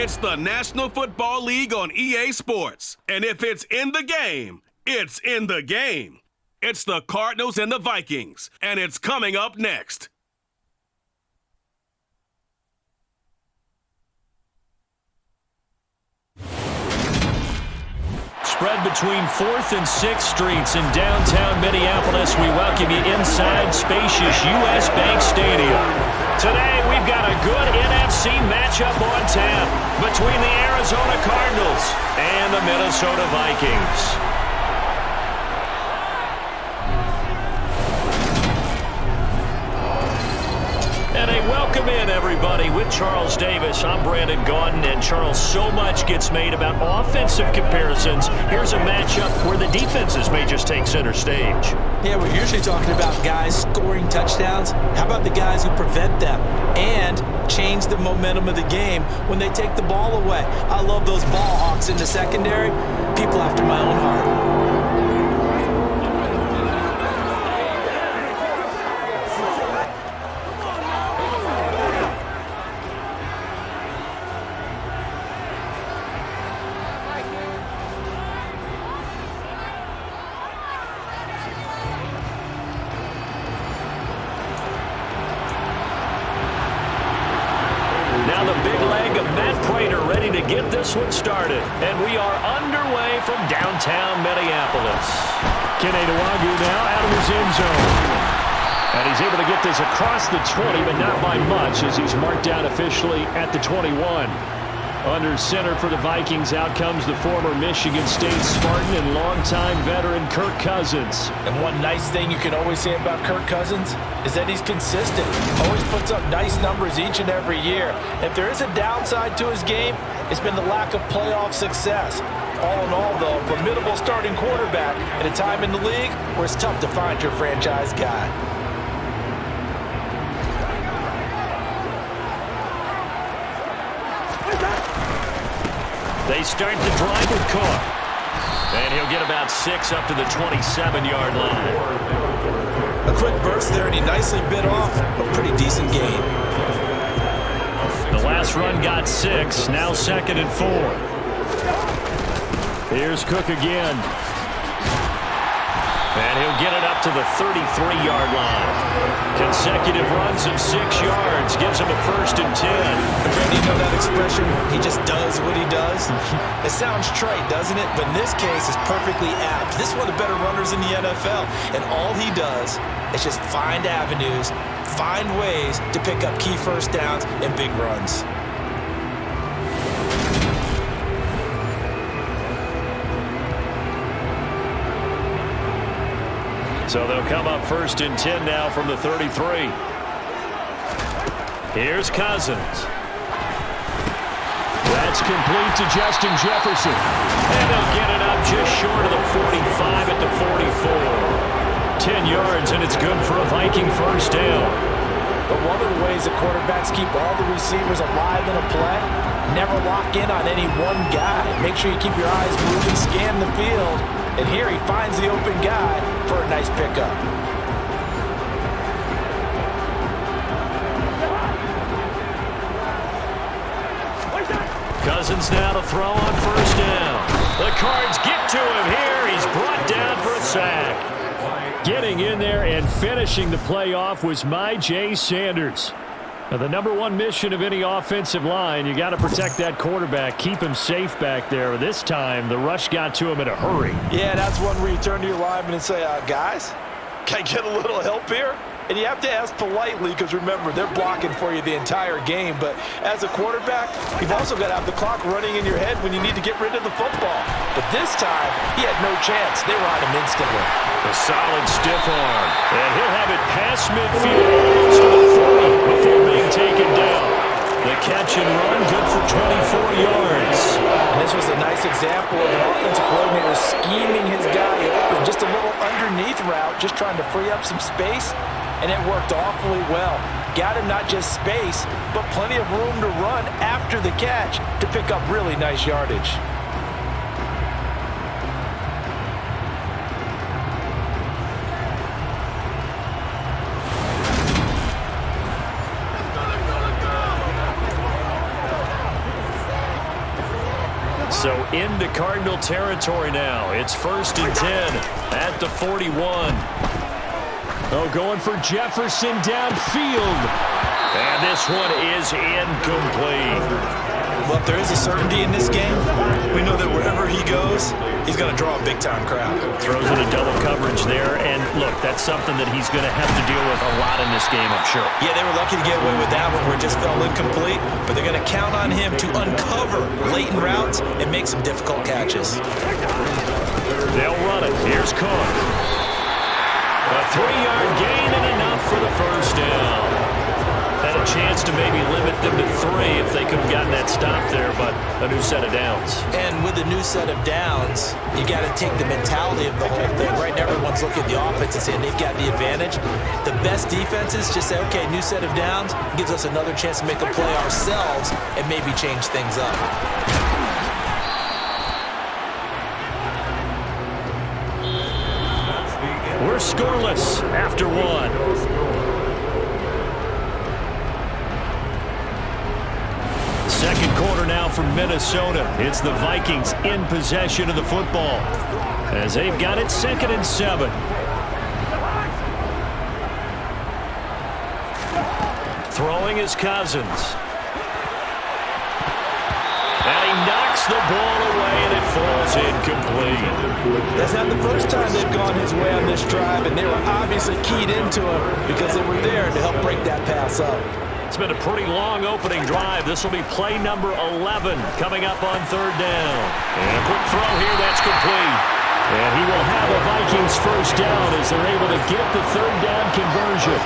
It's the National Football League on EA Sports. And if it's in the game, it's in the game. It's the Cardinals and the Vikings, and it's coming up next. Spread between 4th and 6th Streets in downtown Minneapolis, we welcome you inside spacious U.S. Bank Stadium. Today, we've got a good NFC matchup on tap between the Arizona Cardinals and the Minnesota Vikings. And a welcome in, everybody, with Charles Davis. I'm Brandon Gaudin, and Charles, so much gets made about offensive comparisons. Here's a matchup where the defenses may just take center stage. Yeah, we're usually talking about guys scoring touchdowns. How about the guys who prevent them and change the momentum of the game when they take the ball away? I love those ball hawks in the secondary. People after my own heart. Get this one started, and we are underway from downtown Minneapolis. Kenedawagu now out of his end zone. And he's able to get this across the 20, but not by much as he's marked down officially at the 21. Under center for the Vikings, out comes the former Michigan State Spartan and longtime veteran Kirk Cousins. And one nice thing you can always say about Kirk Cousins is that he's consistent. Always puts up nice numbers each and every year. If there is a downside to his game, it's been the lack of playoff success. All in all, though, formidable starting quarterback at a time in the league where it's tough to find your franchise guy. They start the drive with Cook. And he'll get about 6 up to the 27-yard line. A quick burst there, and he nicely bit off a pretty decent gain. The last run got 6, now 2nd and 4. Here's Cook again. And he'll get it up to the 33-yard line. Consecutive runs of 6 yards gives him a 1st and 10. Brandon, you know that expression, he just does what he does? It sounds trite, doesn't it? But in this case, it's perfectly apt. This is one of the better runners in the NFL. And all he does is just find avenues, find ways to pick up key first downs and big runs. So they'll come up 1st and 10 now from the 33. Here's Cousins. That's complete to Justin Jefferson. And they'll get it up just short of the 45 at the 44. 10 yards, and it's good for a Viking 1st down. But one of the ways the quarterbacks keep all the receivers alive in a play, never lock in on any one guy. Make sure you keep your eyes moving, scan the field. And here he finds the open guy for a nice pickup. Cousins now to throw on 1st down. The Cards get to him here. He's brought down for a sack. Getting in there and finishing the play off was Myjai Sanders. Now, the #1 mission of any offensive line, you got to protect that quarterback, keep him safe back there. This time, the rush got to him in a hurry. Yeah, that's one where you turn to your lineman and say, guys, can I get a little help here? And you have to ask politely because, remember, they're blocking for you the entire game. But as a quarterback, you've also got to have the clock running in your head when you need to get rid of the football. But this time, he had no chance. They were on him instantly. A solid stiff arm. And he'll have it past midfield almost to the 40 before being taken down. The catch and run good for 24 yards. And this was a nice example of an offensive coordinator scheming his guy open. Just a little underneath route, just trying to free up some space. And it worked awfully well. Got him not just space, but plenty of room to run after the catch to pick up really nice yardage. into Cardinal territory now. It's 1st and 10 at the 41. Oh, going for Jefferson downfield. And this one is incomplete. Well, if there is a certainty in this game, we know that wherever he goes, he's going to draw a big-time crowd. Throws in a double coverage there, and look, that's something that he's going to have to deal with a lot in this game, I'm sure. Yeah, they were lucky to get away with that one where it just fell incomplete, but they're going to count on him to uncover latent routes and make some difficult catches. They'll run it. Here's Cook. A 3-yard gain and enough for the first down. Had a chance to maybe limit them to 3 if they could have gotten that stop there, but a new set of downs. And with a new set of downs, you got to take the mentality of the whole thing. Right now, everyone's looking at the offense and saying they've got the advantage. The best defenses just say, okay, new set of downs, gives us another chance to make a play ourselves and maybe change things up. We're scoreless after 1. Second quarter now from Minnesota. It's the Vikings in possession of the football as they've got it 2nd and 7. Throwing is Cousins. And he knocks the ball away, and it falls incomplete. That's not the first time they've gone his way on this drive, and they were obviously keyed into him because they were there to help break that pass up. It's been a pretty long opening drive. This will be play number 11 coming up on 3rd down. And a quick throw here, that's complete. And he will have a Vikings first down as they're able to get the 3rd down conversion.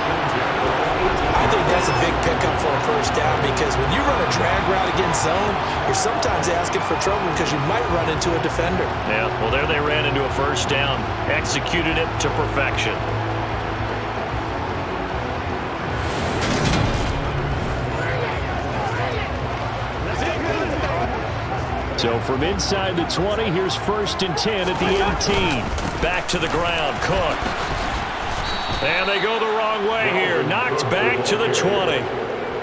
I think that's a big pickup for a first down because when you run a drag route against zone, you're sometimes asking for trouble because you might run into a defender. Yeah, well, there they ran into a first down, executed it to perfection. So from inside the 20, here's 1st and 10 at the 18. Back to the ground, Cook. And they go the wrong way here. Knocked back to the 20.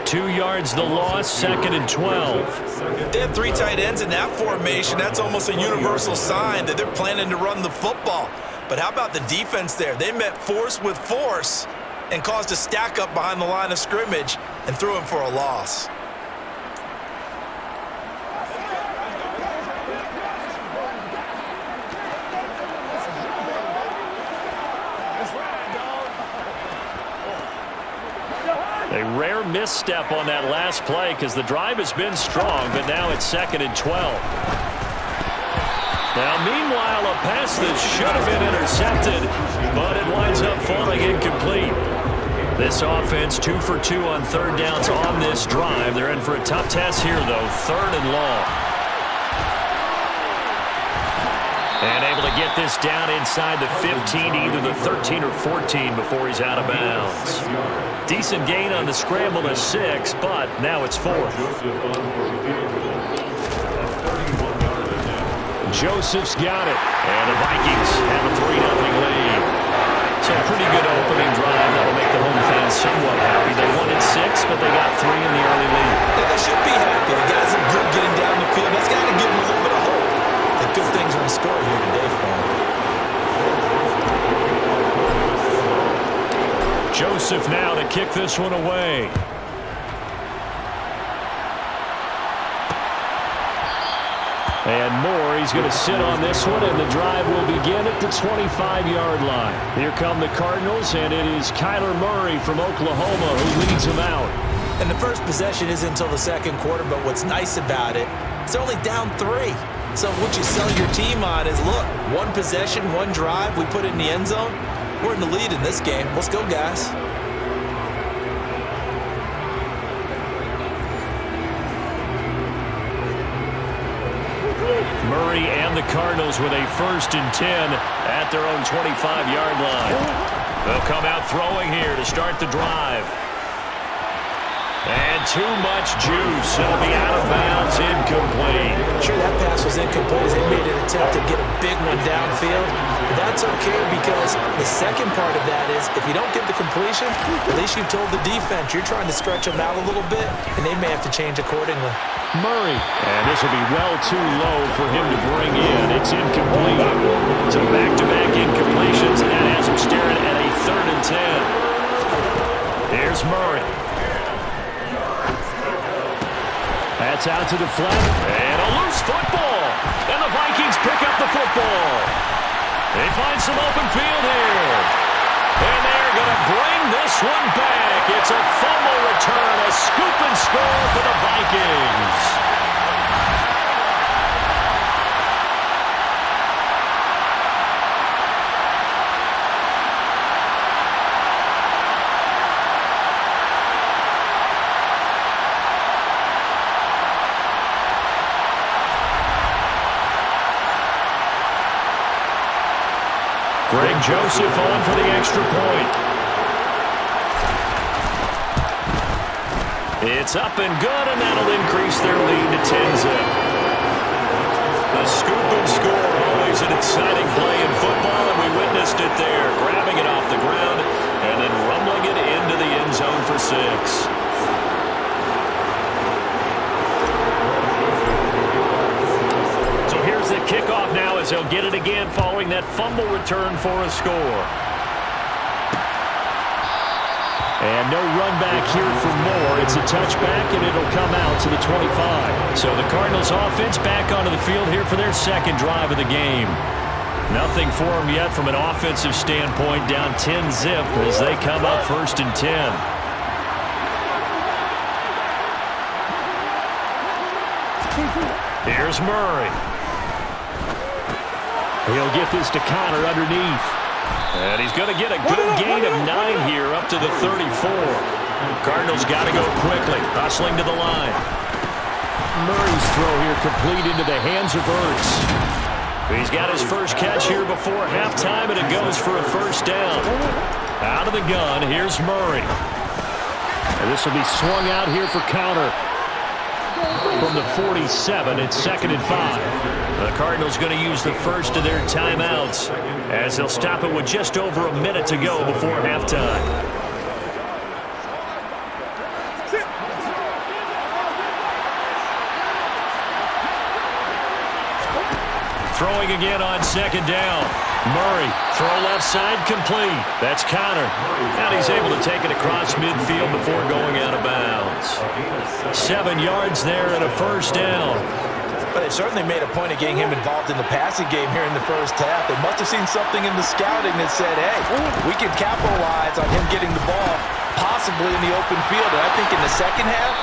2 yards the loss, 2nd and 12. They have 3 tight ends in that formation. That's almost a universal sign that they're planning to run the football. But how about the defense there? They met force with force and caused a stack up behind the line of scrimmage and threw him for a loss. A rare misstep on that last play because the drive has been strong, but now it's 2nd and 12. Now, meanwhile, a pass that should have been intercepted, but it winds up falling incomplete. This offense 2 for 2 on 3rd downs on this drive. They're in for a tough test here, though, 3rd and long. And able to get this down inside the 15, either the 13 or 14 before he's out of bounds. Decent gain on the scramble to 6, but now it's 4th. Joseph's got it, and the Vikings have a 3-0 lead. So a pretty good opening drive that'll make the home fans somewhat happy. They wanted 6, but they got 3 in the early lead. Yeah, they should be happy. The guys are good getting down the field. That's got to give them a little bit of hope that good things are in store here today for them. Joseph now to kick this one away. And Moore, he's going to sit on this one, and the drive will begin at the 25-yard line. Here come the Cardinals, and it is Kyler Murray from Oklahoma who leads them out. And the first possession isn't until the 2nd quarter, but what's nice about it, it's only down 3. So what you sell your team on is, look, 1 possession, 1 drive, we put it in the end zone. We're in the lead in this game. Let's go, guys. Murray and the Cardinals with a 1st and 10 at their own 25-yard line. They'll come out throwing here to start the drive. And too much juice. It'll be out of bounds, incomplete. Sure, that pass was incomplete as they made an attempt to get a big one downfield. But that's okay because the second part of that is if you don't get the completion, at least you've told the defense you're trying to stretch them out a little bit, and they may have to change accordingly. Murray. And this will be well too low for him to bring in. It's incomplete. So back-to-back incompletions, and that has him staring at a 3rd and 10. Here's Murray. That's out to the flat. And a loose football. And the Vikings pick up the football. They find some open field here. And they're going to bring this one back. It's a fumble return, a scoop and score for the Vikings. Greg Joseph on for the extra point. It's up and good, and that'll increase their lead to 10-zip. The scoop and score, always an exciting play in football, and we witnessed it there, grabbing it off the ground and then rumbling it into the end zone for 6. The kickoff now as they'll get it again following that fumble return for a score. And no run back here for more. It's a touchback, and it'll come out to the 25. So the Cardinals offense back onto the field here for their second drive of the game. Nothing for them yet from an offensive standpoint, down 10-zip as they come up 1st and 10. Here's Murray. He'll get this to Connor underneath. And he's going to get a good gain of 9 here up to the 34. Cardinals got to go quickly, hustling to the line. Murray's throw here complete into the hands of Ertz. He's got his first catch here before halftime, and it goes for a 1st down. Out of the gun, here's Murray. And this will be swung out here for Connor. From the 47, it's 2nd and 5. The Cardinals going to use the first of their timeouts as they'll stop it with just over a minute to go before halftime. Throwing again on 2nd down. Murray, throw left side, complete. That's Connor. And he's able to take it across midfield before going out of bounds. 7 yards there and a 1st down. But they certainly made a point of getting him involved in the passing game here in the first half. They must have seen something in the scouting that said, hey, we can capitalize on him getting the ball, possibly in the open field. And I think in the second half,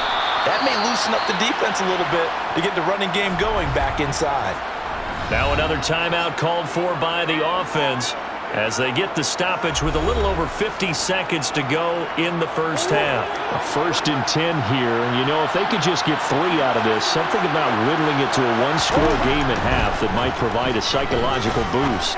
that may loosen up the defense a little bit to get the running game going back inside. Now another timeout called for by the offense as they get the stoppage with a little over 50 seconds to go in the first half. A 1st and 10 here, and you know, if they could just get 3 out of this, something about whittling it to a 1-score game at half that might provide a psychological boost.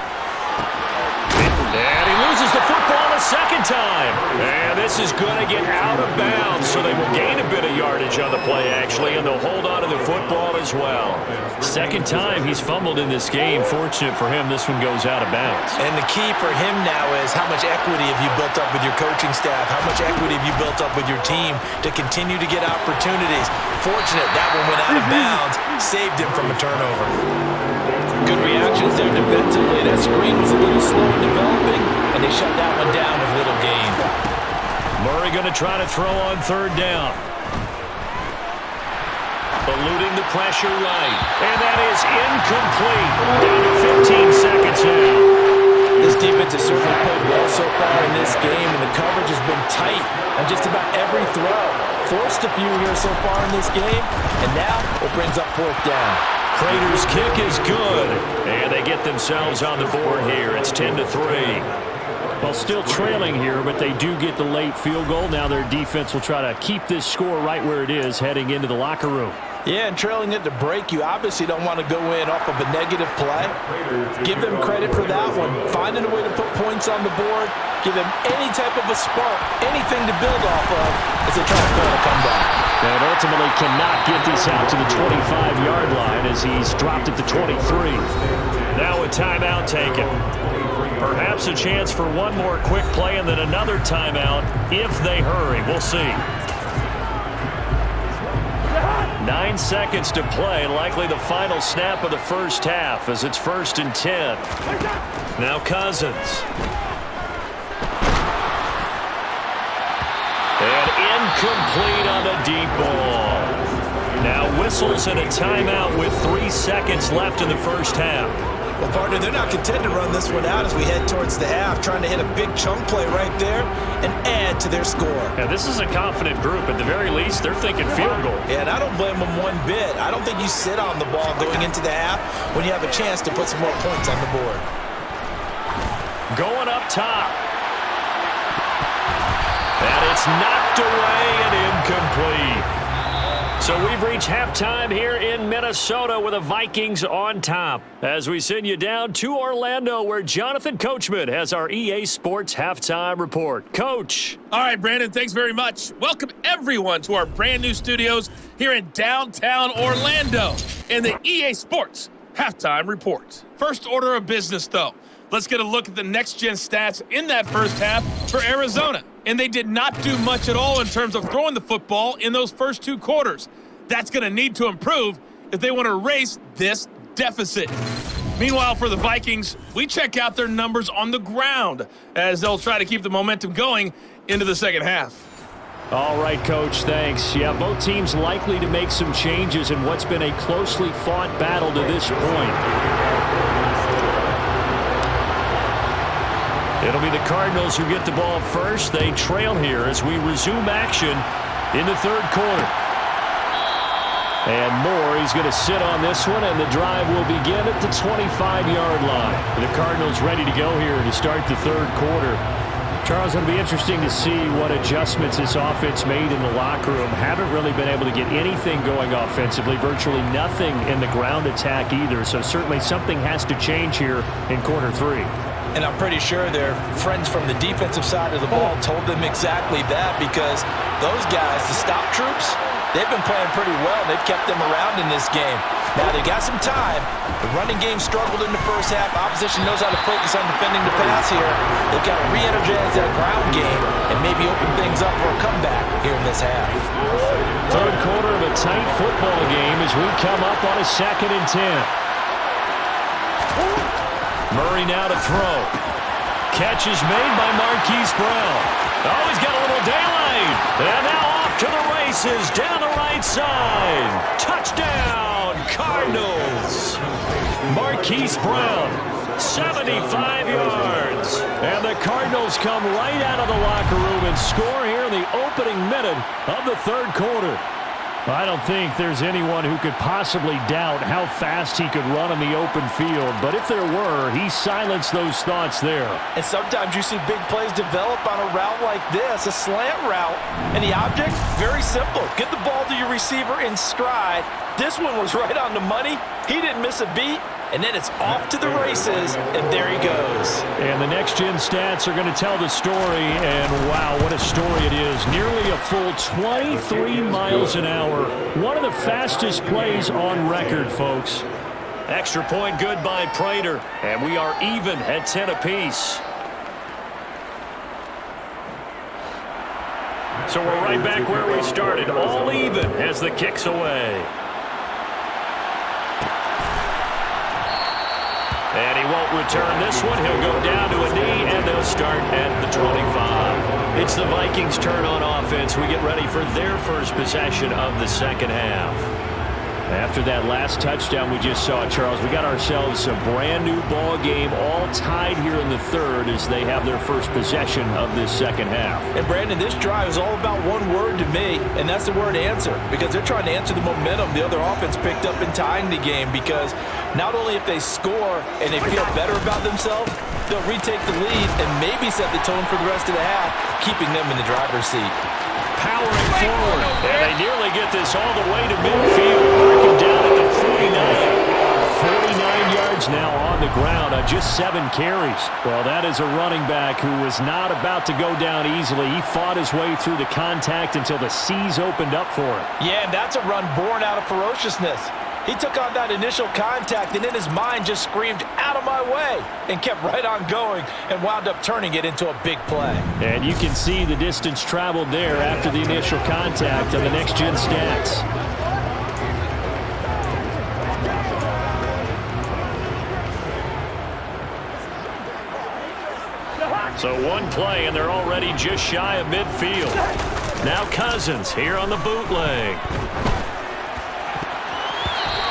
And he loses the football a 2nd time. And this is going to get out of bounds, so they will gain a bit of yardage on the play, actually, and they'll hold on to the football as well. 2nd time he's fumbled in this game. Fortunate for him, this one goes out of bounds. And the key for him now is how much equity have you built up with your coaching staff? How much equity have you built up with your team to continue to get opportunities? Fortunate that one went out of bounds, saved him from a turnover. Good reactions there defensively. That screen was a little slow in developing, and they shut that one down with little gain. Murray going to try to throw on 3rd down. Eluding the pressure right. And that is incomplete. Down to 15 seconds now. This defense has certainly played well so far in this game, and the coverage has been tight on just about every throw. Forced a few here so far in this game, and now it brings up 4th down. Crater's kick is good, and they get themselves on the board here. It's 10-3. Well, still trailing here, but they do get the late field goal. Now their defense will try to keep this score right where it is heading into the locker room. Yeah, and trailing it to break, you obviously don't want to go in off of a negative play. Give them credit for that one. Finding a way to put points on the board, Give them any type of a spark, anything to build off of as they try to pull a comeback. And ultimately cannot get this out to the 25-yard line as he's dropped at the 23. Now a timeout taken. Perhaps a chance for one more quick play and then another timeout if they hurry. We'll see. 9 seconds to play, likely the final snap of the first half as it's 1st and 10. Now Cousins. And incomplete on the deep ball. Now whistles and a timeout with 3 seconds left in the first half. Well, partner, they're not content to run this one out as we head towards the half, trying to hit a big chunk play right there and add to their score. Yeah, this is a confident group. At the very least, they're thinking field goal. Yeah, and I don't blame them one bit. I don't think you sit on the ball going into the half when you have a chance to put some more points on the board. Going up top. And it's knocked away and incomplete. So we've reached halftime here in Minnesota with the Vikings on top. As we send you down to Orlando where Jonathan Coachman has our EA Sports Halftime Report. Coach. All right, Brandon, thanks very much. Welcome everyone to our brand new studios here in downtown Orlando in the EA Sports Halftime Report. First order of business, though. Let's get a look at the next-gen stats in that first half for Arizona. And they did not do much at all in terms of throwing the football in those first 2 quarters. That's going to need to improve if they want to erase this deficit. Meanwhile, for the Vikings, we check out their numbers on the ground as they'll try to keep the momentum going into the second half. All right, Coach, thanks. Yeah, both teams likely to make some changes in what's been a closely fought battle to this point. It'll be the Cardinals who get the ball first. They trail here as we resume action in the third quarter. And Moore, he's going to sit on this one, and the drive will begin at the 25-yard line. The Cardinals ready to go here to start the third quarter. Charles, it'll be interesting to see what adjustments this offense made in the locker room. Haven't really been able to get anything going offensively, virtually nothing in the ground attack either. So certainly something has to change here in quarter 3. And I'm pretty sure their friends from the defensive side of the ball told them exactly that, because those guys, the stop troops, they've been playing pretty well. They've kept them around in this game. Now, they got some time. The running game struggled in the first half. Opposition knows how to focus on defending the pass here. They've got to re-energize that ground game and maybe open things up for a comeback here in this half. Third quarter of a tight football game as we come up on a 2nd and 10. Murray now to throw. Catch is made by Marquise Brown. Oh, he's got a little daylight. And now off to the races down the right side. Touchdown, Cardinals. Marquise Brown, 75 yards. And the Cardinals come right out of the locker room and score here in the opening minute of the third quarter. I don't think there's anyone who could possibly doubt how fast he could run in the open field. But if there were, he silenced those thoughts there. And sometimes you see big plays develop on a route like this, a slant route. And the object, very simple. Get the ball to your receiver in stride. This one was right on the money. He didn't miss a beat. And then it's off to the races, and there he goes. And the next-gen stats are going to tell the story, and wow, what a story it is. Nearly a full 23 miles an hour. One of the fastest plays on record, folks. Extra point good by Prater, and we are even at 10 apiece. So we're right back where we started, all even as the kick's away. And he won't return this one. He'll go down to a knee, and they'll start at the 25. It's the Vikings' turn on offense. We get ready for their first possession of the second half. After that last touchdown we just saw, Charles, we got ourselves a brand-new ball game, all tied here in the third as they have their first possession of this second half. And, Brandon, this drive is all about one word to me, and that's the word answer, because they're trying to answer the momentum the other offense picked up in tying the game, because not only if they score and they feel better about themselves, they'll retake the lead and maybe set the tone for the rest of the half, keeping them in the driver's seat. Powering forward, and they nearly get this all the way to midfield, marking down at the 49. 49 yards now on the ground on just 7 carries. Well, that is a running back who was not about to go down easily. He fought his way through the contact until the seas opened up for him. Yeah, and that's a run born out of ferociousness. He took on that initial contact and in his mind just screamed, "Out of my way," and kept right on going and wound up turning it into a big play. And you can see the distance traveled there after the initial contact on the next-gen stats. So one play, and they're already just shy of midfield. Now Cousins here on the bootleg.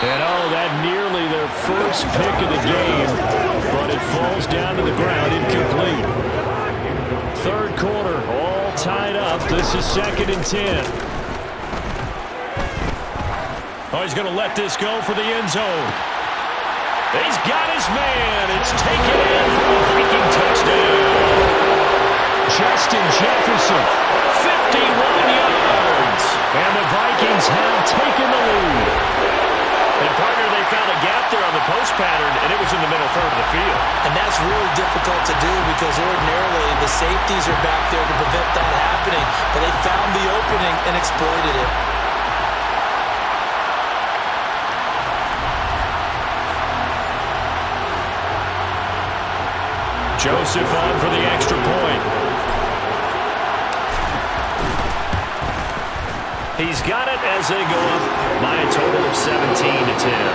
And oh, that nearly their first pick of the game, but it falls down to the ground incomplete. Third quarter, all tied up. This is 2nd and 10. Oh, he's going to let this go for the end zone. He's got his man. It's taken in for a Viking touchdown. Justin Jefferson, 51 yards. And the Vikings have taken the lead. And, partner, they found a gap there on the post pattern, and it was in the middle third of the field. And that's really difficult to do because ordinarily the safeties are back there to prevent that happening. But they found the opening and exploited it. Joseph on for the extra point. He's got it as they go up by a total of 17-10.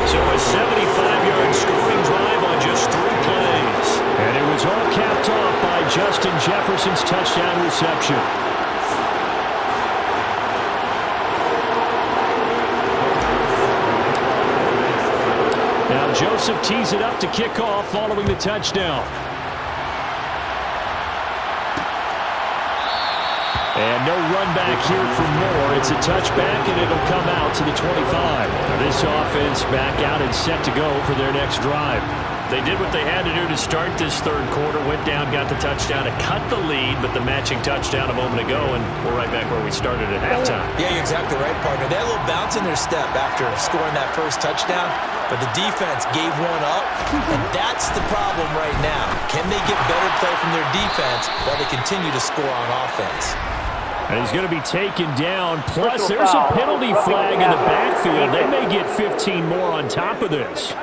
So a 75-yard scoring drive on just 3 plays. And it was all capped off by Justin Jefferson's touchdown reception. Now Joseph tees it up to kick off following the touchdown. And no run back here for more. It's a touchback, and it'll come out to the 25. This offense back out and set to go for their next drive. They did what they had to do to start this third quarter, went down, got the touchdown to cut the lead, but the matching touchdown a moment ago, and we're right back where we started at halftime. Yeah, you're exactly right, partner. They had a little bounce in their step after scoring that first touchdown, but the defense gave one up, and that's the problem right now. Can they get better play from their defense while they continue to score on offense? And he's going to be taken down. Plus, there's a penalty flag in the backfield. They may get 15 more on top of this.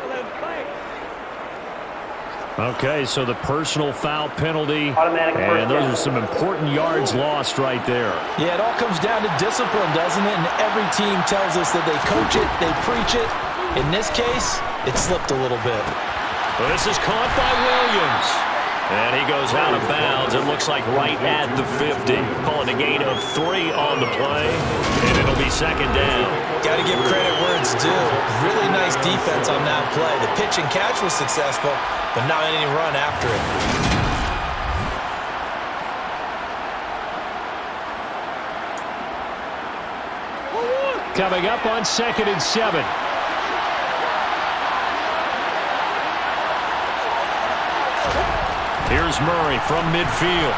Okay, so the personal foul penalty, and those are some important yards lost right there. Yeah, it all comes down to discipline, doesn't it? And every team tells us that they coach it, they preach it. In this case, it slipped a little bit. Well, this is caught by Williams. And he goes out of bounds. It looks like right at the 50. Calling a gain of 3 on the play. And it'll be 2nd down. Got to give credit where it's due. Really nice defense on that play. The pitch and catch was successful, but not any run after it. Coming up on 2nd and 7. Here's Murray from midfield.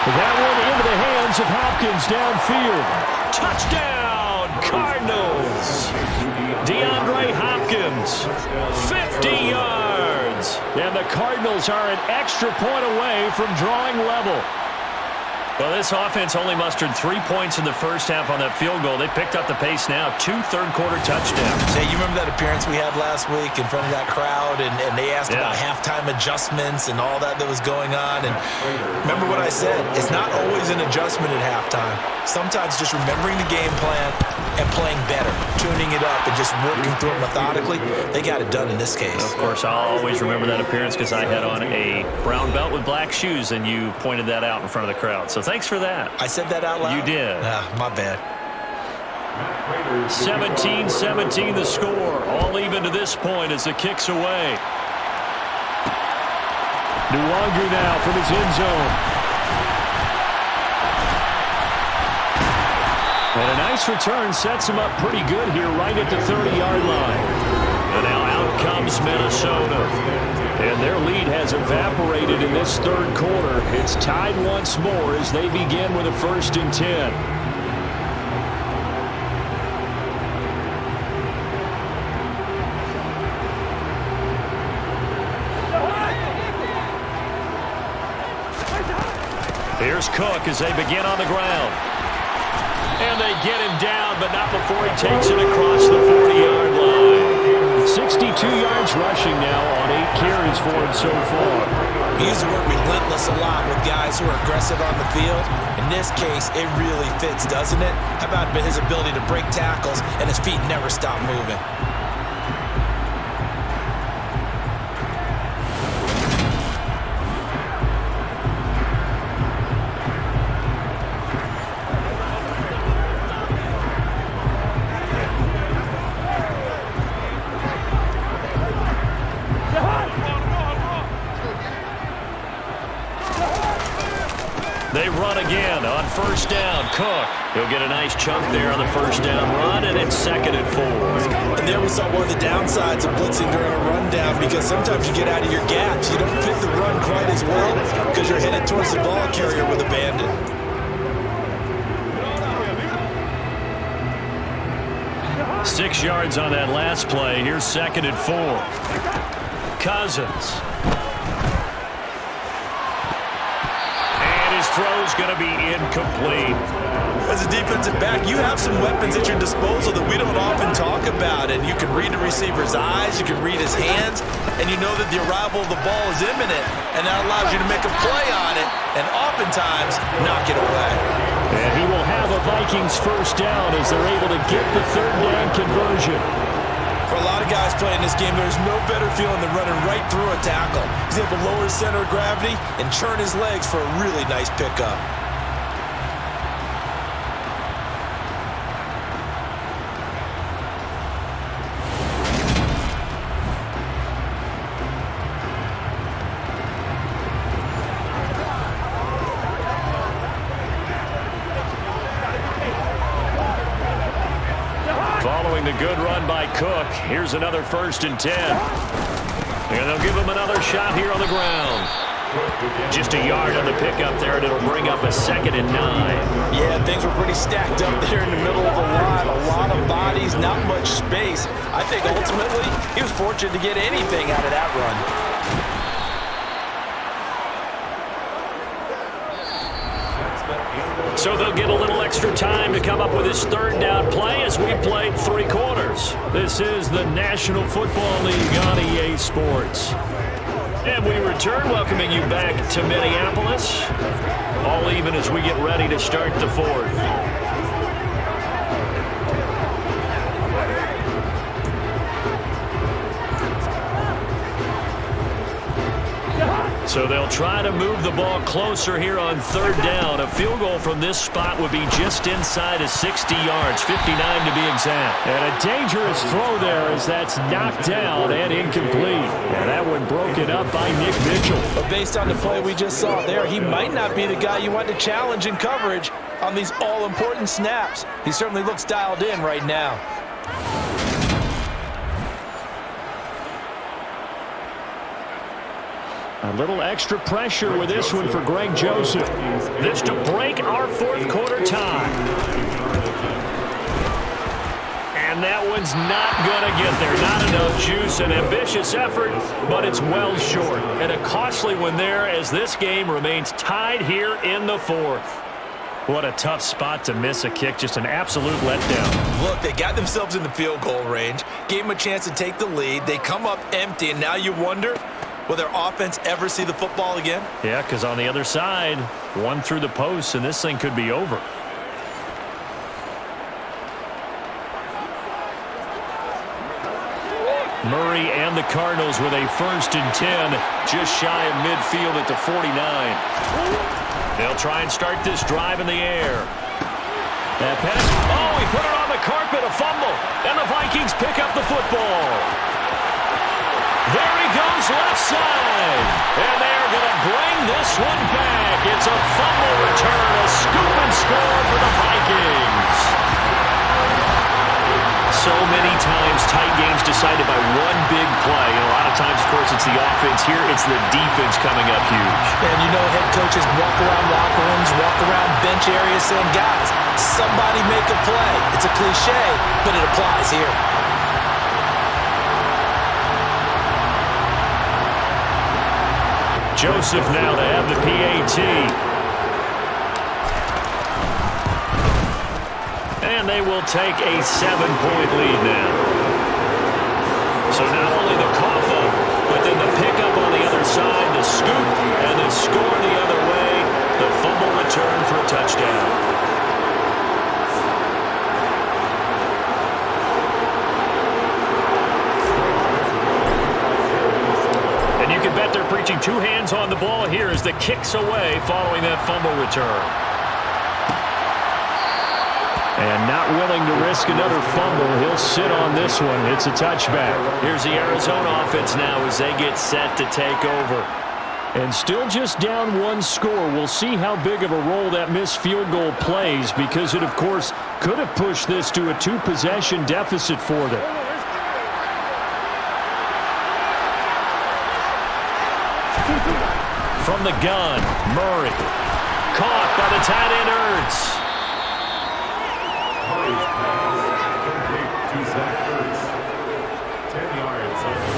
That one into the hands of Hopkins downfield. Touchdown, Cardinals. DeAndre Hopkins, 50 yards. And the Cardinals are an extra point away from drawing level. Well, this offense only mustered 3 points in the first half on that field goal. They picked up the pace now. 2 third-quarter touchdowns. Hey, you remember that appearance we had last week in front of that crowd, and they asked about halftime adjustments and all that was going on. And remember what I said, it's not always an adjustment at halftime. Sometimes just remembering the game plan and playing better, tuning it up and just working through it methodically. They got it done in this case. Of course, I'll always remember that appearance because I had on a brown belt with black shoes, and you pointed that out in front of the crowd. So thanks for that. I said that out loud? You did. My bad. 17-17 the score. All even to this point as the kick's away. Nwangu now from his end zone. And a nice return sets him up pretty good here right at the 30-yard line. And now out comes Minnesota. And their lead has evaporated in this third quarter. It's tied once more as they begin with a 1st and 10. Here's Cook as they begin on the ground. And they get him down, but not before he takes it across the 40-yard line. 62 yards rushing now on 8 carries for him so far. We use the word relentless a lot with guys who are aggressive on the field. In this case, it really fits, doesn't it? How about his ability to break tackles and his feet never stop moving? They run again on first down. Cook, he'll get a nice chunk there on the first down run, and it's 2nd and 4. And there we saw one of the downsides of blitzing during a rundown, because sometimes you get out of your gaps. You don't fit the run quite as well because you're headed towards the ball carrier with abandon. Six yards on that last play. Here's 2nd and 4. Cousins. Throw's going to be incomplete. As a defensive back, you have some weapons at your disposal that we don't often talk about, and you can read the receiver's eyes, you can read his hands, and you know that the arrival of the ball is imminent, and that allows you to make a play on it, and oftentimes knock it away. And he will have a Vikings first down as they're able to get the 3rd down conversion. For a lot of guys playing this game, there's no better feeling than running right through a tackle. He's able to lower his center of gravity and churn his legs for a really nice pickup. Following the good run by Cook, here's another 1st and 10. And they'll give him another shot here on the ground. Just a yard on the pickup there, and it'll bring up a 2nd and 9. Yeah, things were pretty stacked up there in the middle of the line. A lot of bodies, not much space. I think ultimately he was fortunate to get anything out of that run. So they'll get a little extra time to come up with his 3rd down play as we played 3 quarters. This is the National Football League on EA Sports. And we return, welcoming you back to Minneapolis. All even as we get ready to start the 4th. So they'll try to move the ball closer here on 3rd down. A field goal from this spot would be just inside of 60 yards, 59 to be exact. And a dangerous throw there as that's knocked down and incomplete. And that one broken up by Nick Mitchell. But based on the play we just saw there, he might not be the guy you want to challenge in coverage on these all-important snaps. He certainly looks dialed in right now. A little extra pressure with this one for Greg Joseph. This to break our 4th quarter tie. And that one's not going to get there. Not enough juice. An ambitious effort, but it's well short. And a costly one there as this game remains tied here in the 4th. What a tough spot to miss a kick. Just an absolute letdown. Look, they got themselves in the field goal range, gave them a chance to take the lead. They come up empty, and now you wonder, will their offense ever see the football again? Yeah, because on the other side, one through the post, and this thing could be over. Murray and the Cardinals with a 1st and 10, just shy of midfield at the 49. They'll try and start this drive in the air. That pass, oh, he put it on the carpet, a fumble, and the Vikings pick up the football. There he goes, left side. And they're going to bring this one back. It's a fumble return, a scoop and score for the Vikings. So many times tight games decided by one big play. And a lot of times, of course, it's the offense. Here, it's the defense coming up huge. And you know head coaches walk around locker rooms, walk around bench areas saying, guys, somebody make a play. It's a cliche, but it applies here. Joseph now to have the PAT. And they will take a 7-point lead now. So not only the cough up, but then the pickup on the other side, the scoop, and the score the other way. The fumble return for a touchdown. And you can bet they're preaching two hands on the ball here as the kick's away following that fumble return. And not willing to risk another fumble. He'll sit on this one. It's a touchback. Here's the Arizona offense now as they get set to take over. And still just down one score. We'll see how big of a role that missed field goal plays because it, of course, could have pushed this to a two-possession deficit for them. From the gun, Murray. Caught by the tight end, Ertz.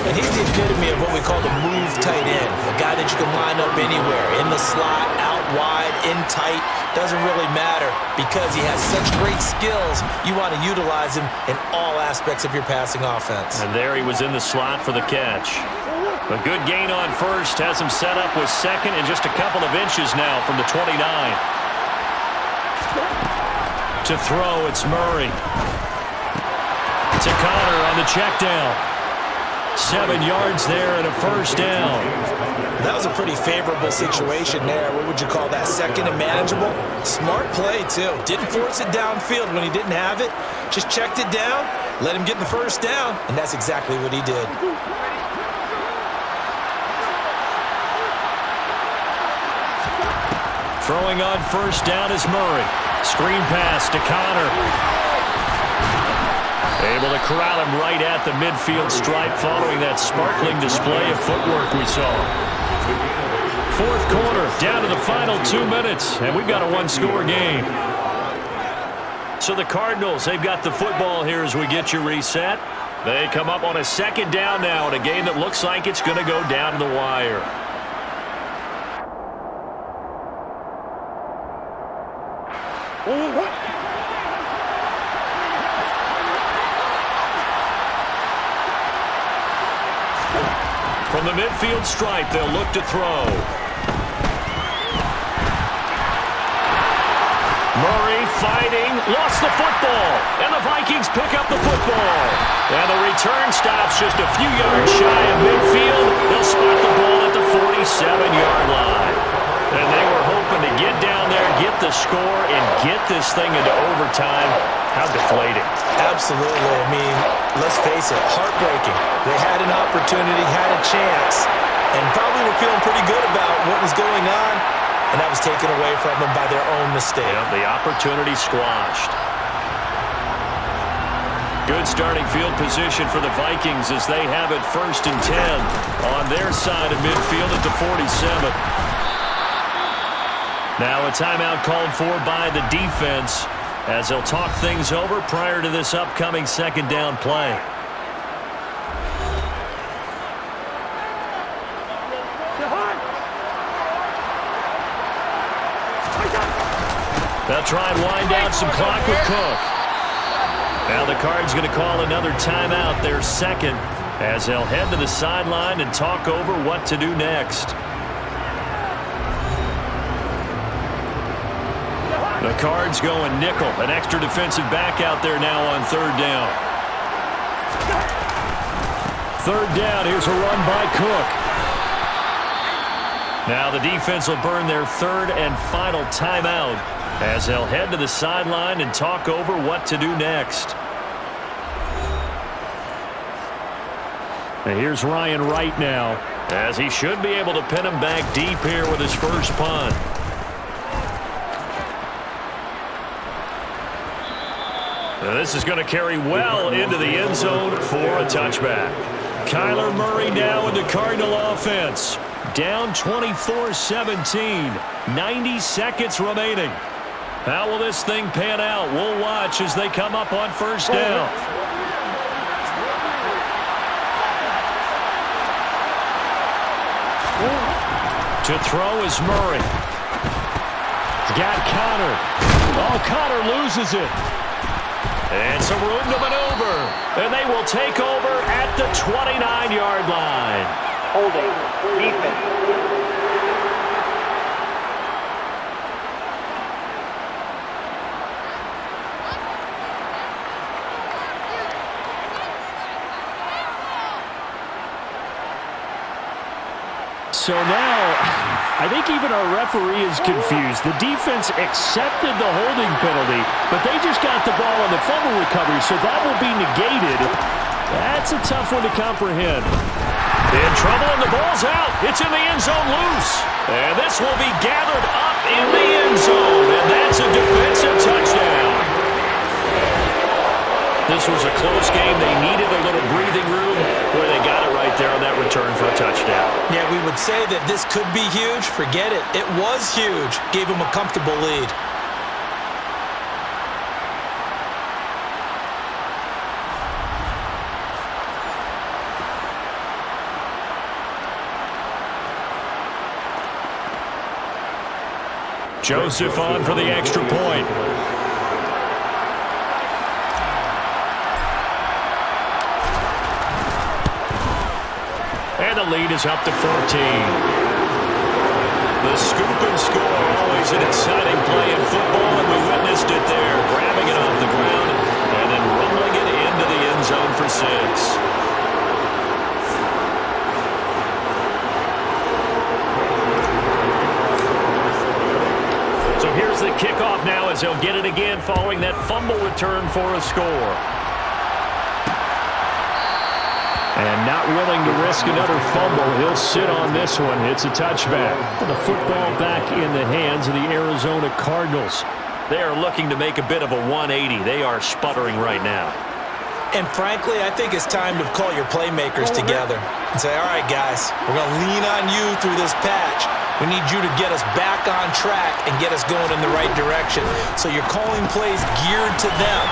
And he's the epitome of what we call the move tight end. A guy that you can line up anywhere. In the slot, out wide, in tight. Doesn't really matter because he has such great skills. You want to utilize him in all aspects of your passing offense. And there he was in the slot for the catch. A good gain on first. Has him set up with second and just a couple of inches now from the 29. To throw, it's Murray. To Connor on the check down. 7 yards there and a first down. That was a pretty favorable situation there. What would you call that? Second and manageable? Smart play, too. Didn't force it downfield when he didn't have it. Just checked it down, let him get the first down, and that's exactly what he did. Throwing on first down is Murray. Screen pass to Connor. Able to corral him right at the midfield stripe following that sparkling display of footwork we saw. Fourth quarter, down to the final 2 minutes, and we've got a one-score game. So the Cardinals, they've got the football here as we get you reset. They come up on a second down now in a game that looks like it's going to go down to the wire. From the midfield stripe, they'll look to throw. Murray fighting, lost the football, and the Vikings pick up the football. And the return stops just a few yards shy of midfield. They'll spot the ball at the 47-yard line. And they were hoping to get down there, get the score, and get this thing into overtime. How deflating. Absolutely. I mean, let's face it, heartbreaking. They had an opportunity, had a chance, and probably were feeling pretty good about what was going on, and that was taken away from them by their own mistake. Yeah, the opportunity squashed. Good starting field position for the Vikings as they have it 1st and 10 on their side of midfield at the 47. Now a timeout called for by the defense as they'll talk things over prior to this upcoming second down play. They'll try and wind down some clock with Cook. Now the Cards going to call another timeout, their second, as they'll head to the sideline and talk over what to do next. The Cards going nickel, an extra defensive back out there now on third down. Third down, here's a run by Cook. Now the defense will burn their third and final timeout as they'll head to the sideline and talk over what to do next. And here's Ryan Wright now as he should be able to pin him back deep here with his first punt. This is going to carry well into the end zone for a touchback. Kyler Murray now in the Cardinal offense. Down 24-17. 90 seconds remaining. How will this thing pan out? We'll watch as they come up on first down. To throw is Murray. Got Connor. Oh, Connor loses it. And some room to maneuver. And they will take over at the 29-yard line. Holding. Defense. So now, I think even our referee is confused. The defense accepted the holding penalty, but they just got the ball on the fumble recovery, so that will be negated. That's a tough one to comprehend. In trouble, and the ball's out. It's in the end zone loose. And this will be gathered up in the end zone, and that's a defensive touchdown. This was a close game. They needed a little breathing room where they got it right there on that return for a touchdown. Yeah, we would say that this could be huge. Forget it. It was huge. Gave them a comfortable lead. Joseph on for the extra point. And the lead is up to 14. The scoop and score, always an exciting play in football, and we witnessed it there, grabbing it off the ground and then rumbling it into the end zone for 6. So here's the kickoff now as they'll get it again following that fumble return for a score. And not willing to risk another fumble. He'll sit on this one. It's a touchback. The football back in the hands of the Arizona Cardinals. They are looking to make a bit of a 180. They are sputtering right now. And frankly, I think it's time to call your playmakers together and say, all right, guys, we're going to lean on you through this patch. We need you to get us back on track and get us going in the right direction. So you're calling plays geared to them.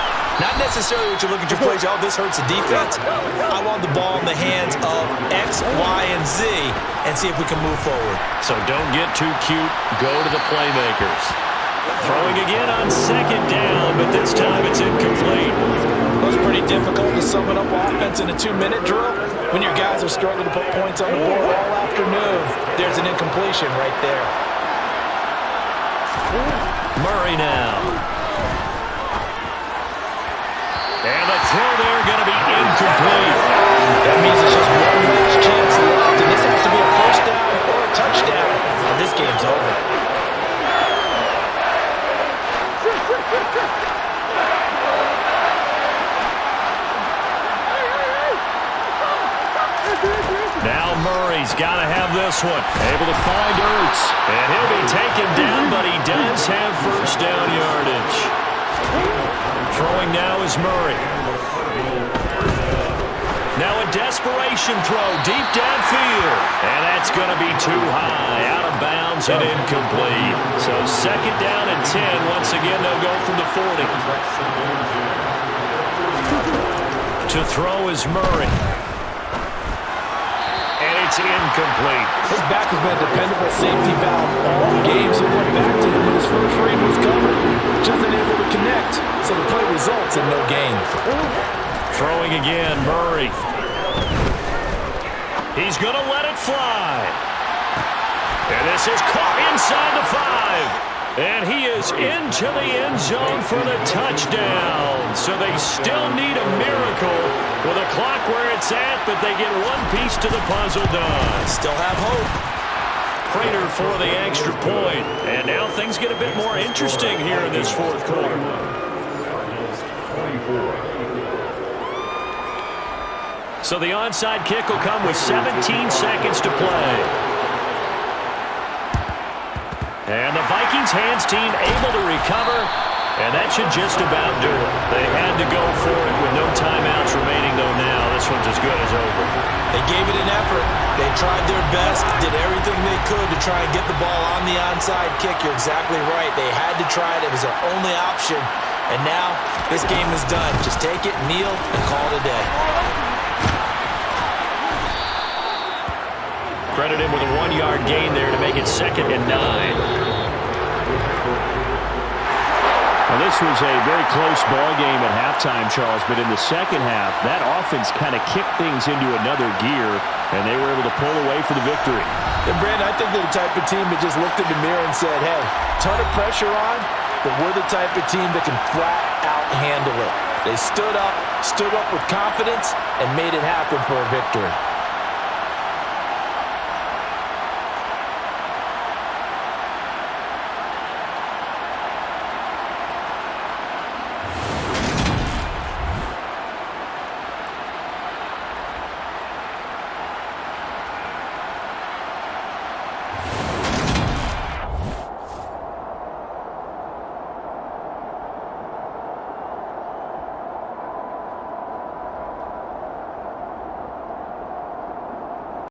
Not necessarily what you look at your plays, oh, this hurts the defense. I want the ball in the hands of X, Y, and Z and see if we can move forward. So don't get too cute. Go to the playmakers. Throwing again on second down, but this time it's incomplete. It was pretty difficult to sum it up offense in a 2-minute drill when your guys are struggling to put points on the board all afternoon. There's an incompletion right there. Murray now. And the throw there going to be incomplete. That means it's just one last chance left, and this has to be a first down or a touchdown, or this game's over. Now Murray's got to have this one. Able to find Ertz. And he'll be taken down, but he does have first down yardage. Throwing now is Murray. Now a desperation throw deep downfield. And that's going to be too high. Out of bounds and incomplete. So second down and 10. Once again, they'll go from the 40. To throw is Murray. And it's incomplete. His back has been a dependable safety valve all game, so went back to him when his first read was covered. Just unable to connect, so the play results in no gain. Throwing again, Murray. He's going to let it fly. And this is caught inside the 5. And he is into the end zone for the touchdown. So they still need a miracle with a clock where it's at, but they get one piece to the puzzle done. Still have hope. Prater for the extra point. And now things get a bit more interesting here in this fourth quarter. So the onside kick will come with 17 seconds to play. And the Vikings hands team able to recover, and that should just about do it. They had to go for it with no timeouts remaining, though now this one's as good as over. They gave it an effort. They tried their best, did everything they could to try and get the ball on the onside kick. You're exactly right. They had to try it. It was their only option. And now this game is done. Just take it, kneel, and call it a day. Credit him with a 1-yard gain there to make it 2nd and 9. Well, this was a very close ball game at halftime, Charles, but in the second half, that offense kind of kicked things into another gear, and they were able to pull away for the victory. And, Brandon, I think they're the type of team that just looked in the mirror and said, hey, ton of pressure on, but we're the type of team that can flat out handle it. They stood up with confidence, and made it happen for a victory.